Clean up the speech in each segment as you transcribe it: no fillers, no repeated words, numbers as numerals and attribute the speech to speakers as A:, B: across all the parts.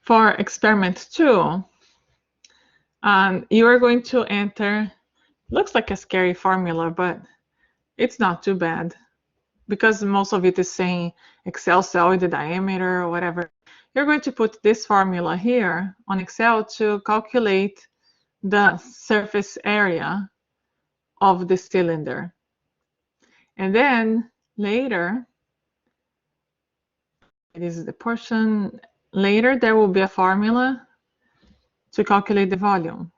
A: for experiment 2, you are going to enter, looks like a scary formula, but it's not too bad because most of it is saying Excel cell with the diameter or whatever. You're going to put this formula here on Excel to calculate the surface area of the cylinder. And then later, this is the portion, later there will be a formula to calculate the volume.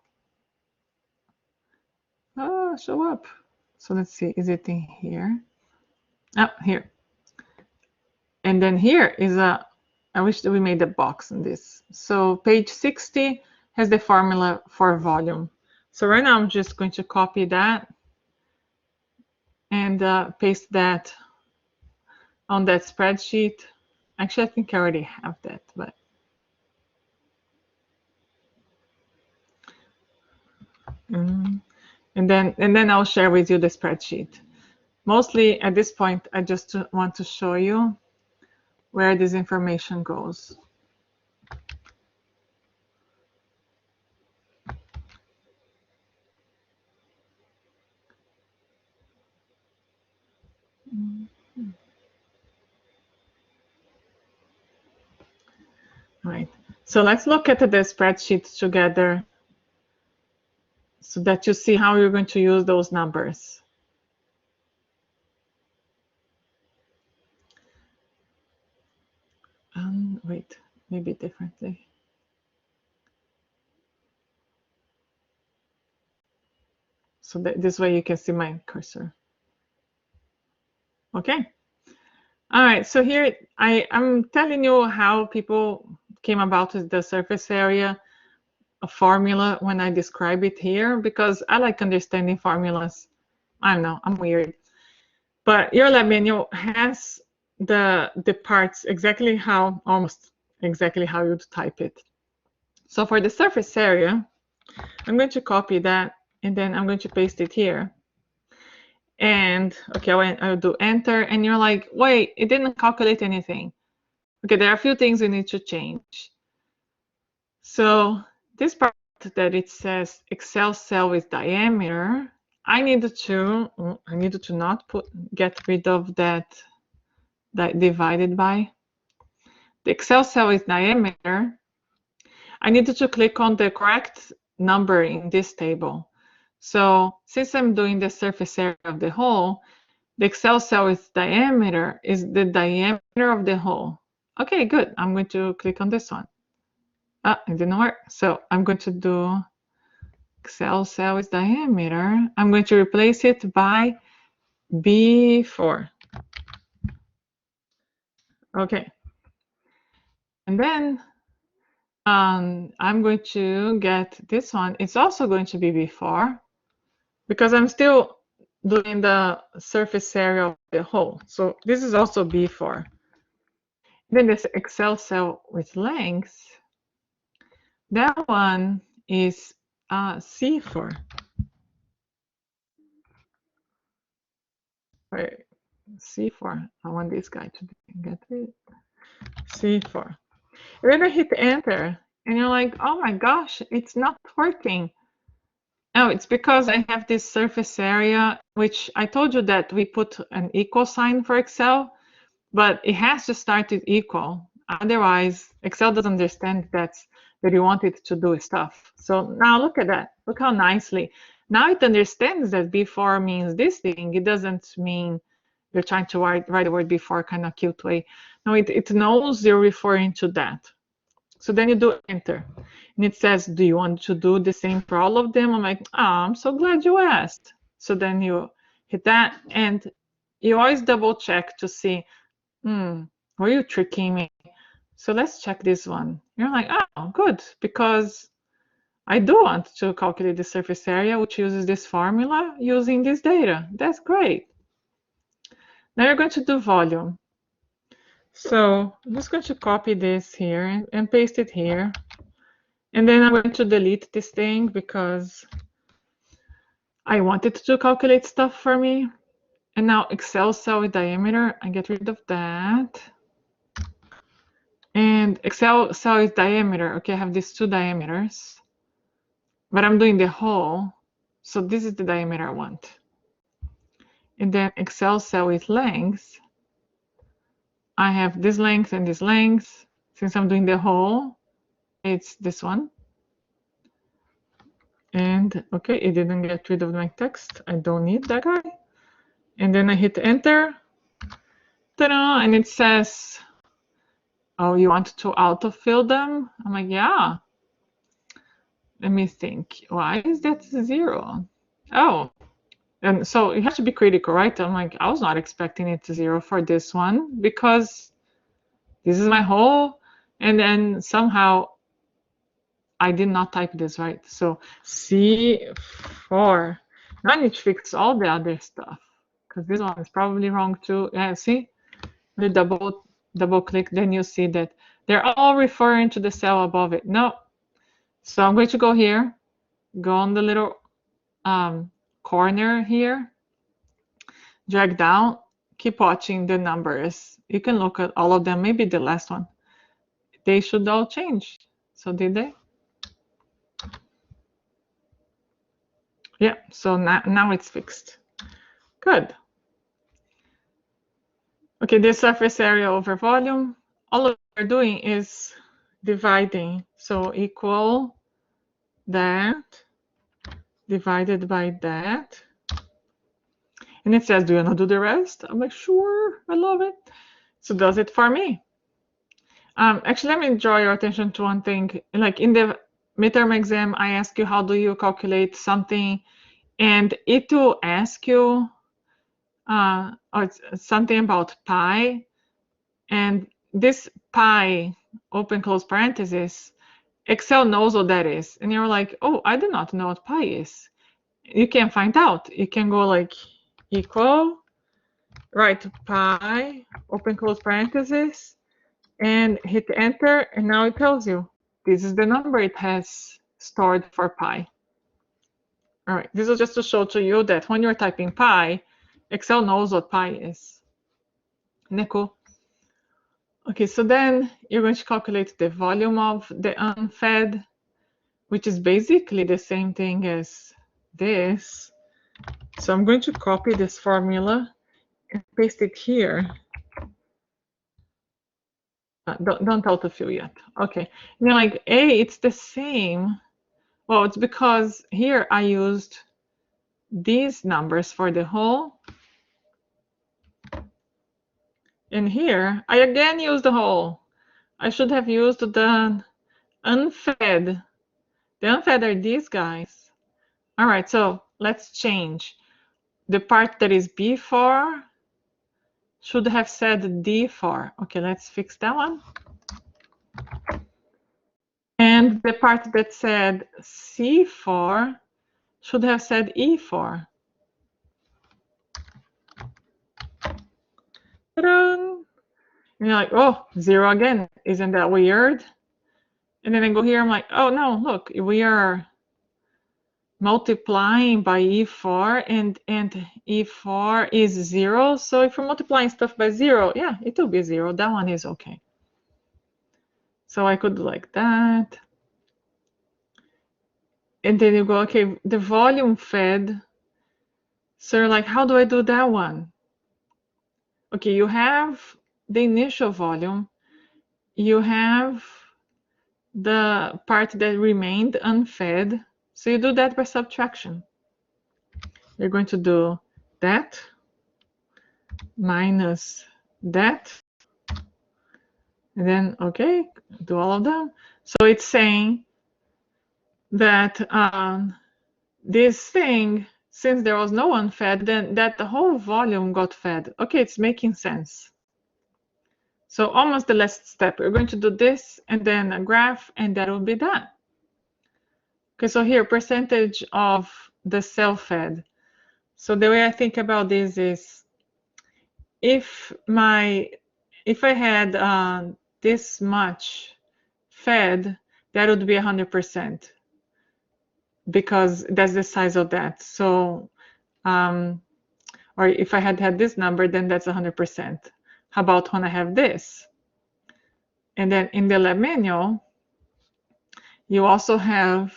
A: Oh, show up. So let's see, is it in here? Oh, here. And then here is a, I wish that we made a box in this. So page 60 has the formula for volume. So right now I'm just going to copy that and paste that on that spreadsheet. Actually, I think I already have that, but and then I'll share with you the spreadsheet. Mostly at this point, I just want to show you where this information goes. All right, so let's look at the spreadsheet together so that you see how you're going to use those numbers. Wait, maybe differently. So this way you can see my cursor. Okay. All right, so here I'm telling you how people came about with the surface area, a formula when I describe it here, because I like understanding formulas. I don't know, I'm weird. But your lab manual has the parts exactly how, almost exactly how you'd type it. So for the surface area, I'm going to copy that and then I'm going to paste it here. And okay, I'll do enter, and you're like, wait, it didn't calculate anything. Okay, there are a few things we need to change. So this part that it says Excel cell with diameter, I needed to not get rid of that divided by. The Excel cell with diameter, I needed to click on the correct number in this table. So since I'm doing the surface area of the hole, the Excel cell with diameter is the diameter of the hole. Okay, good. I'm going to click on this one. Ah, it didn't work. So I'm going to do Excel cell with diameter. I'm going to replace it by B4. Okay. And then I'm going to get this one. It's also going to be B4 because I'm still doing the surface area of the hole. So this is also B4. Then this Excel cell with length, that one is C4. Wait, C4. I want this guy to get it. C4. You're gonna hit enter, and you're like, oh my gosh, it's not working. Oh, it's because I have this surface area, which I told you that we put an equal sign for Excel, but it has to start with equal. Otherwise, Excel doesn't understand that you want it to do stuff. So now look at that. Look how nicely. Now it understands that before means this thing. It doesn't mean you're trying to write the word before kind of cute way. No, it knows you're referring to that. So then you do enter. And it says, do you want to do the same for all of them? I'm like, oh, I'm so glad you asked. So then you hit that, and you always double check to see, were you tricking me? So let's check this one. You're like, oh, good, because I do want to calculate the surface area, which uses this formula using this data. That's great. Now you're going to do volume. So I'm just going to copy this here and paste it here. And then I'm going to delete this thing because I want it to calculate stuff for me. And now Excel cell with diameter, I get rid of that. And Excel cell is diameter. Okay, I have these two diameters, but I'm doing the whole. So this is the diameter I want. And then Excel cell is length. I have this length and this length. Since I'm doing the whole, it's this one. And okay, it didn't get rid of my text. I don't need that guy. And then I hit enter. Ta-da! And it says, oh, you want to autofill them? I'm like, yeah. Let me think. Why is that 0? Oh, and so you have to be critical, right? I'm like, I was not expecting it to 0 for this one because this is my whole, and then somehow I did not type this right. So C4. Now I need to fix all the other stuff because this one is probably wrong too. Yeah, see? You double click, then you see that they're all referring to the cell above it. No. So I'm going to go here, go on the little corner here, drag down, keep watching the numbers. You can look at all of them, maybe the last one. They should all change. So did they? Yeah, so now it's fixed. Good. Okay, this surface area over volume, all we're doing is dividing. So equal that divided by that. And it says, do you want to do the rest? I'm like, sure, I love it. So does it for me. Actually, let me draw your attention to one thing. Like in the midterm exam, I ask you, how do you calculate something? And it will ask you something about pi. And this pi, open close parenthesis, Excel knows what that is. And you're like, oh, I do not know what pi is. You can find out. You can go like equal, write pi, open close parenthesis, and hit enter, and now it tells you this is the number it has stored for pi. All right, this is just to show to you that when you're typing pi, Excel knows what pi is. Isn't that cool? Okay, so then you're going to calculate the volume of the unfed, which is basically the same thing as this. So I'm going to copy this formula and paste it here. Don't autofill yet. Okay, and you're like, hey, it's the same. Well, it's because here I used these numbers for the whole. And here I again used the whole. I should have used the unfed. The unfed are these guys. All right, so let's change. The part that is B4 should have said D4. Okay, let's fix that one. And the part that said C4 should have said E4. Ta-da! And you're like, oh, 0 again. Isn't that weird? And then I go here, I'm like, oh no, look, we are multiplying by E4 and E4 is 0. So if we're multiplying stuff by 0, yeah, it will be 0. That one is okay. So I could do like that. And then you go, okay, the volume fed. So you're like, how do I do that one? Okay, you have the initial volume. You have the part that remained unfed. So you do that by subtraction. You're going to do that minus that. And then, okay, do all of them. So it's saying that this thing, since there was no unfed, then that the whole volume got fed. Okay, it's making sense. So almost the last step. We're going to do this and then a graph, and that will be done. Okay, so here, percentage of the cell fed. So the way I think about this is, if I had this much fed, that would be 100%, because that's the size of that. So, or if I had this number, then that's 100%. How about when I have this? And then in the lab manual, you also have,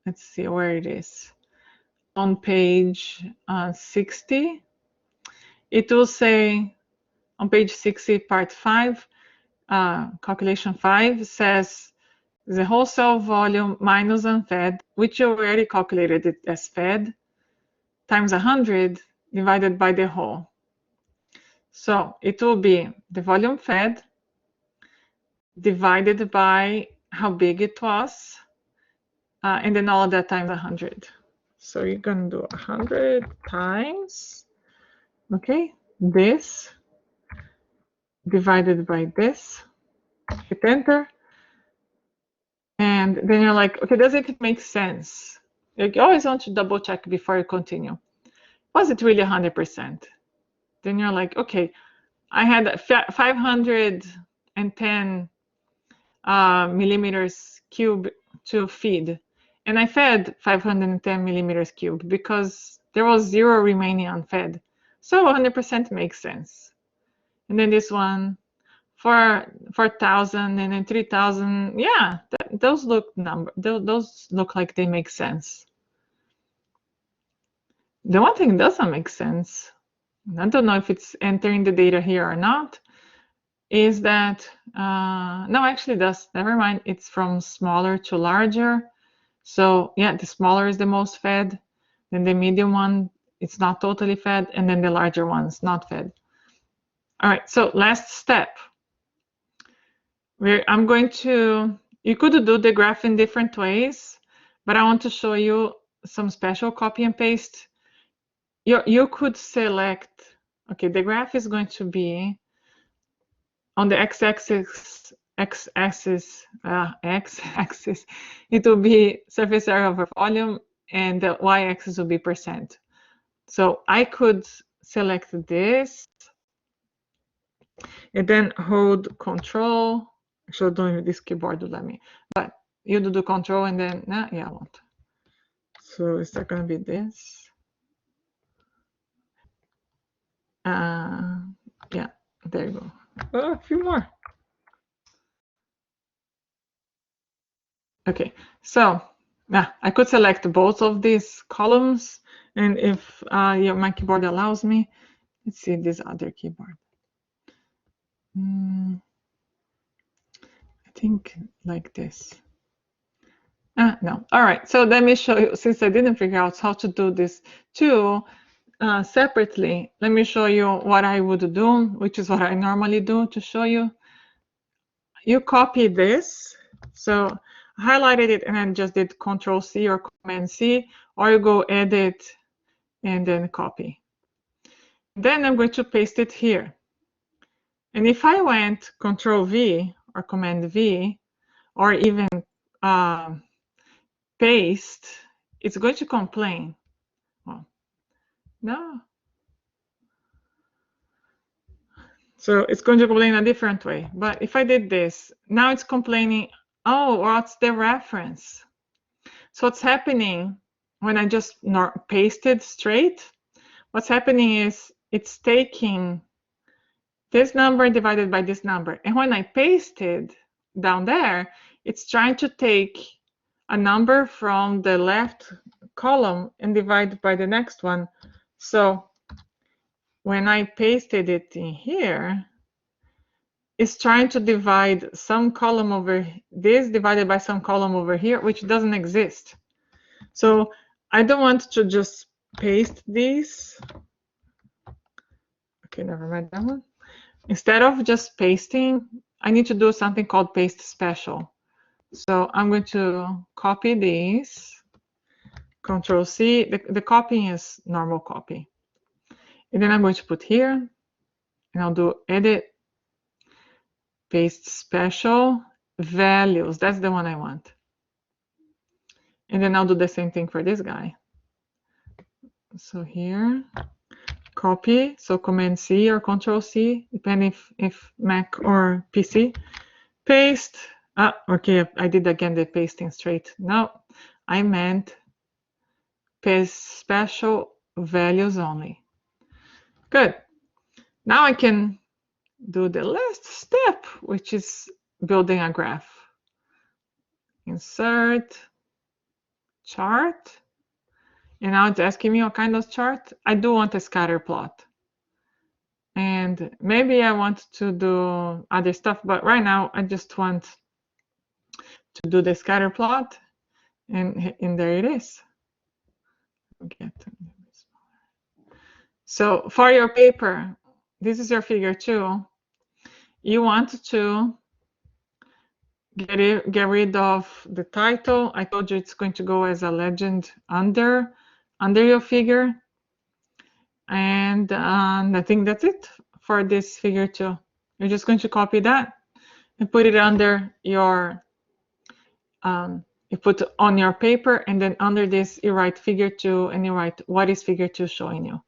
A: let's see where it is, on page 60, it will say, on page 60, part 5, calculation 5 says the whole cell volume minus unfed, which you already calculated it as fed, times 100 divided by the whole. So it will be the volume fed divided by how big it was, and then all of that times 100. So you're going to do 100 times, okay, this divided by this, hit enter, and then you're like, okay, does it make sense? You always want to double check before you continue. Was it really 100%? Then you're like, okay, I had 510 millimeters cube to feed, and I fed 510 millimeters cube because there was 0 remaining unfed. So 100% makes sense. And then this one, 4,000 and then 3,000. Yeah, those look like they make sense. The one thing doesn't make sense, I don't know if it's entering the data here or not, is that, no, actually it does. Never mind, it's from smaller to larger. So yeah, the smaller is the most fed, then the medium one, it's not totally fed, and then the larger one's not fed. All right, so last step. I'm going to, you could do the graph in different ways, but I want to show you some special copy and paste. You could select, okay, the graph is going to be on the x-axis, it will be surface area over volume, and the y-axis will be percent. So I could select this, and then hold Control. Actually, doing this keyboard will let me, but you do the Control and then, yeah, I won't. So is that going to be this? Yeah, there you go. Oh, a few more. Okay, so yeah, I could select both of these columns, and if my keyboard allows me, let's see this other keyboard. I think like this. No. All right, so let me show you, since I didn't figure out how to do this too separately, let me show you what I would do, which is what I normally do to show you. You copy this, so I highlighted it and then just did Control C or Command C, or you go Edit and then copy. Then I'm going to paste it here. And if I went Control V or Command V, or even paste, it's going to complain. Well, no. So it's going to complain a different way. But if I did this, now it's complaining, oh, what's the reference? So what's happening when I just pasted straight? What's happening is it's taking this number divided by this number. And when I pasted down there, it's trying to take a number from the left column and divide by the next one. So when I pasted it in here, it's trying to divide some column over this divided by some column over here, which doesn't exist. So I don't want to just paste these. Okay, never mind that one. Instead of just pasting, I need to do something called paste special. So I'm going to copy these, Control C. The copying is normal copy. And then I'm going to put here, and I'll do Edit, Paste Special, Values. That's the one I want. And then I'll do the same thing for this guy. So here, copy, so Command C or Control C, depending if Mac or PC. Paste. Okay, I did again the pasting straight. No, I meant paste special, values only. Good. Now I can do the last step, which is building a graph. Insert chart. And now it's asking me what kind of chart. I do want a scatter plot. And maybe I want to do other stuff, but right now I just want to do the scatter plot. And there it is. So for your paper, this is your figure 2. You want to get rid of the title. I told you it's going to go as a legend under your figure. And I think that's it for this figure 2. You're just going to copy that and put it under your, you put on your paper, and then under this you write figure 2 and you write what is figure 2 showing you.